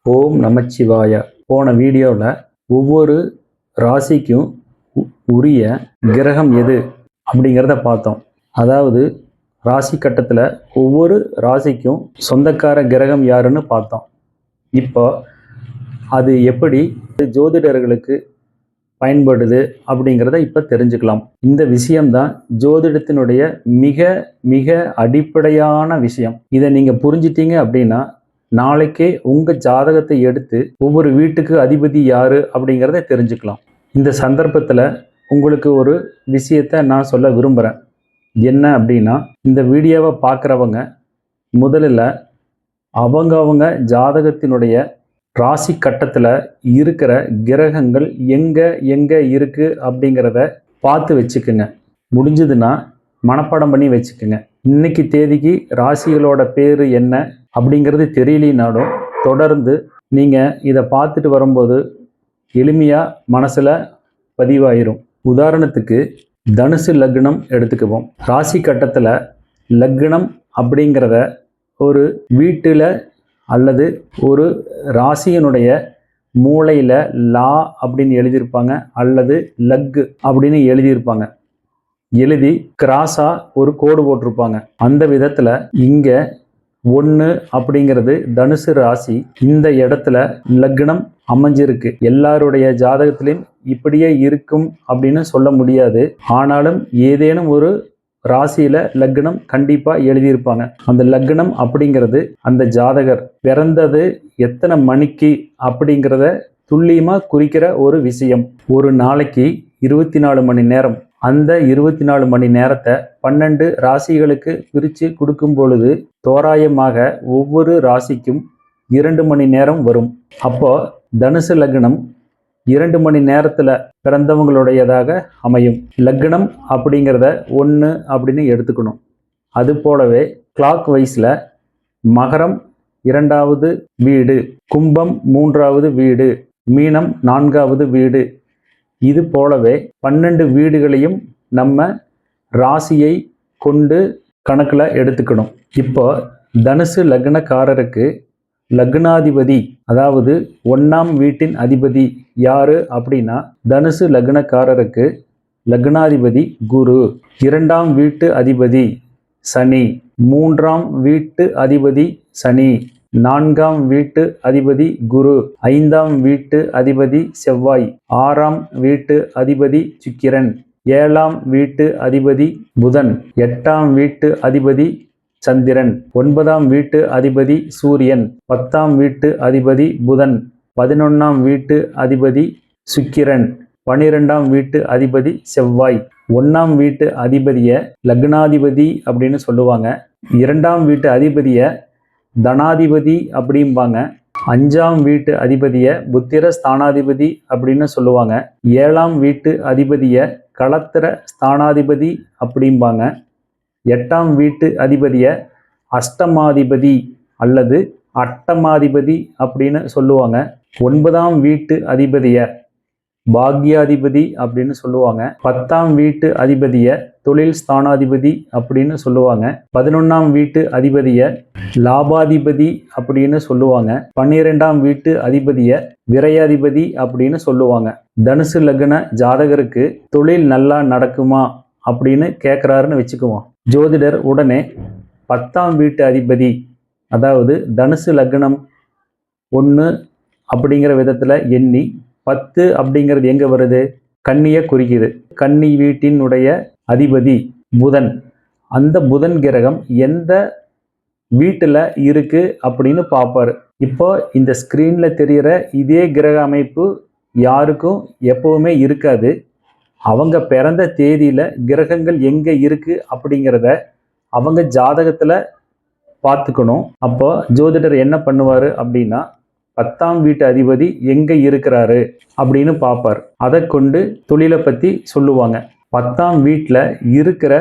ஓம் நமச்சிவாய. போன வீடியோவில் ஒவ்வொரு ராசிக்கும் உரிய கிரகம் எது அப்படிங்கிறத பார்த்தோம். அதாவது ராசி கட்டத்தில் ஒவ்வொரு ராசிக்கும் சொந்தக்கார கிரகம் யாருன்னு பார்த்தோம். இப்போ அது எப்படி ஜோதிடர்களுக்கு பயன்படுது அப்படிங்கிறத இப்போ தெரிஞ்சுக்கலாம். இந்த விஷயம்தான் ஜோதிடத்தினுடைய மிக மிக அடிப்படையான விஷயம். இதை நீங்கள் புரிஞ்சிட்டீங்க அப்படின்னா நாளைக்கே உங்கள் ஜாதகத்தை எடுத்து ஒவ்வொரு வீட்டுக்கு அதிபதி யார் அப்படிங்கிறத தெரிஞ்சுக்கலாம். இந்த சந்தர்ப்பத்தில் உங்களுக்கு ஒரு விஷயத்தை நான் சொல்ல விரும்புகிறேன். என்ன அப்படின்னா, இந்த வீடியோவை பார்க்குறவங்க முதலில் அவங்க ஜாதகத்தினுடைய ராசி கட்டத்தில் இருக்கிற கிரகங்கள் எங்கே இருக்குது அப்படிங்கிறத பார்த்து வச்சுக்குங்க. முடிஞ்சதுன்னா மனப்பாடம் பண்ணி வச்சுக்கோங்க. இன்னைக்கு தேதிக்கு ராசிகளோட பேர் என்ன அப்படிங்கிறது தெரியலினாலும் தொடர்ந்து நீங்கள் இதை பார்த்துட்டு வரும்போது எளிமையாக மனசில் பதிவாயிரும். உதாரணத்துக்கு தனுசு லக்னம் எடுத்துக்குவோம். ராசி கட்டத்தில் லக்னம் அப்படிங்கிறத ஒரு வீட்டில் அல்லது ஒரு ராசியினுடைய மூளையில் லா அப்படின்னு எழுதியிருப்பாங்க, அல்லது லக் அப்படின்னு எழுதியிருப்பாங்க. எழுதி கிராஸாக ஒரு கோடு போட்டிருப்பாங்க. அந்த விதத்தில் இங்கே 1 அப்படிங்கிறது தனுசு ராசி. இந்த இடத்துல லக்னம் அமைஞ்சிருக்கு. எல்லாருடைய ஜாதகத்திலையும் இப்படியே இருக்கும் அப்படின்னு சொல்ல முடியாது. ஆனாலும் ஏதேனும் ஒரு ராசியில லக்னம் கண்டிப்பா எழுதியிருப்பாங்க. அந்த லக்னம் அப்படிங்கிறது அந்த ஜாதகர் பிறந்தது எத்தனை மணிக்கு அப்படிங்கிறத துல்லியமா குறிக்கிற ஒரு விஷயம். ஒரு நாளைக்கு 24 மணி நேரம். அந்த 24 மணி நேரத்தை 12 ராசிகளுக்கு பிரித்து கொடுக்கும் பொழுது தோராயமாக ஒவ்வொரு ராசிக்கும் 2 மணி நேரம் வரும். அப்போ தனுசு லக்னம் 2 மணி நேரத்தில் பிறந்தவங்களுடையதாக அமையும். லக்னம் அப்படிங்கிறத 1 அப்படின்னு எடுத்துக்கணும். அது போலவே கிளாக் வைஸில் மகரம் 2வது வீடு, கும்பம் 3வது வீடு, மீனம் 4வது வீடு, இது போலவே 12 வீடுகளையும் நம்ம ராசியை கொண்டு கணக்கில் எடுத்துக்கணும். இப்போ தனுசு லக்னக்காரருக்கு லக்னாதிபதி, அதாவது 1ஆம் வீட்டின் அதிபதி யாரு அப்படின்னா தனுசு லக்னக்காரருக்கு லக்னாதிபதி குரு, 2ஆம் வீட்டு அதிபதி சனி, 3ஆம் வீட்டு அதிபதி சனி, 4ஆம் வீட்டு அதிபதி குரு, 5ஆம் வீட்டு அதிபதி செவ்வாய், 6ஆம் வீட்டு அதிபதி சுக்கிரன், 7ஆம் வீட்டு அதிபதி புதன், 8ஆம் வீட்டு அதிபதி சந்திரன், 9ஆம் வீட்டு அதிபதி சூரியன், 10ஆம் வீட்டு அதிபதி புதன், 11ஆம் வீட்டு அதிபதி சுக்கிரன், 12ஆம் வீட்டு அதிபதி செவ்வாய். 1ஆம் வீட்டு அதிபதியை லக்னாதிபதி அப்படின்னு சொல்லுவாங்க. 2ஆம் வீட்டு அதிபதியை தனாதிபதி அப்படிம்பாங்க. 5ஆம் வீட்டு அதிபதியை புத்திர ஸ்தானாதிபதி அப்படின்னு சொல்லுவாங்க. 7ஆம் வீட்டு அதிபதியை களத்திர ஸ்தானாதிபதி அப்படிம்பாங்க. 8ஆம் வீட்டு அதிபதியை அஷ்டமாதிபதி அல்லது அட்டமாதிபதி அப்படின்னு சொல்லுவாங்க. 9ஆம் வீட்டு அதிபதியை பாக்யாதிபதி அப்படின்னு சொல்லுவாங்க. 10ஆம் வீட்டு அதிபதியை தொழில் ஸ்தானாதிபதி அப்படின்னு சொல்லுவாங்க. 11ஆம் வீட்டு அதிபதியை லாபாதிபதி அப்படின்னு சொல்லுவாங்க. 12ஆம் வீட்டு அதிபதியை விரையாதிபதி அப்படின்னு சொல்லுவாங்க. தனுசு லக்ன ஜாதகருக்கு தொழில் நல்லா நடக்குமா அப்படின்னு கேட்குறாருன்னு வச்சுக்குவோம். ஜோதிடர் உடனே 10ஆம் வீட்டு அதிபதி, அதாவது தனுசு லக்னம் 1 அப்படிங்கிற விதத்தில் எண்ணி 10 அப்படிங்கிறது எங்கே வருது? கன்னியை குறிக்குது. கன்னி வீட்டினுடைய அதிபதி புதன். அந்த புதன் கிரகம் எந்த வீட்டில் இருக்கு அப்படின்னு பார்ப்பார். இப்போ இந்த ஸ்க்ரீனில் தெரிகிற இதே கிரக அமைப்பு யாருக்கும் எப்பவுமே இருக்காது. அவங்க பிறந்த தேதியில் கிரகங்கள் எங்கே இருக்கு அப்படிங்கிறத அவங்க ஜாதகத்தில் பார்த்துக்கணும். அப்போ ஜோதிடர் என்ன பண்ணுவார் அப்படின்னா 10ஆம் வீட்டு அதிபதி எங்கே இருக்கிறாரு அப்படின்னு பார்ப்பார். அதை கொண்டு தொழிலை பற்றி சொல்லுவாங்க. 10ஆம் வீட்டில் இருக்கிற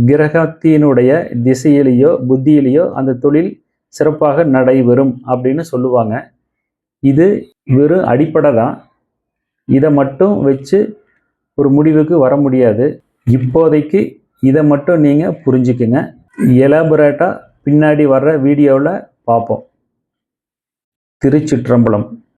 கிரகத்தினுடைய திசையிலேயோ புத்தியிலேயோ அந்த தொழில் சிறப்பாக நடைபெறும் அப்படின்னு சொல்லுவாங்க. இது வெறும் அடிப்படை தான். இதை மட்டும் வச்சு ஒரு முடிவுக்கு வர முடியாது. இப்போதைக்கு இதை மட்டும் நீங்கள் புரிஞ்சுக்குங்க. எலாபரேட்டாக பின்னாடி வர்ற வீடியோவில் பார்ப்போம். திருச்சிற்றம்பலம்.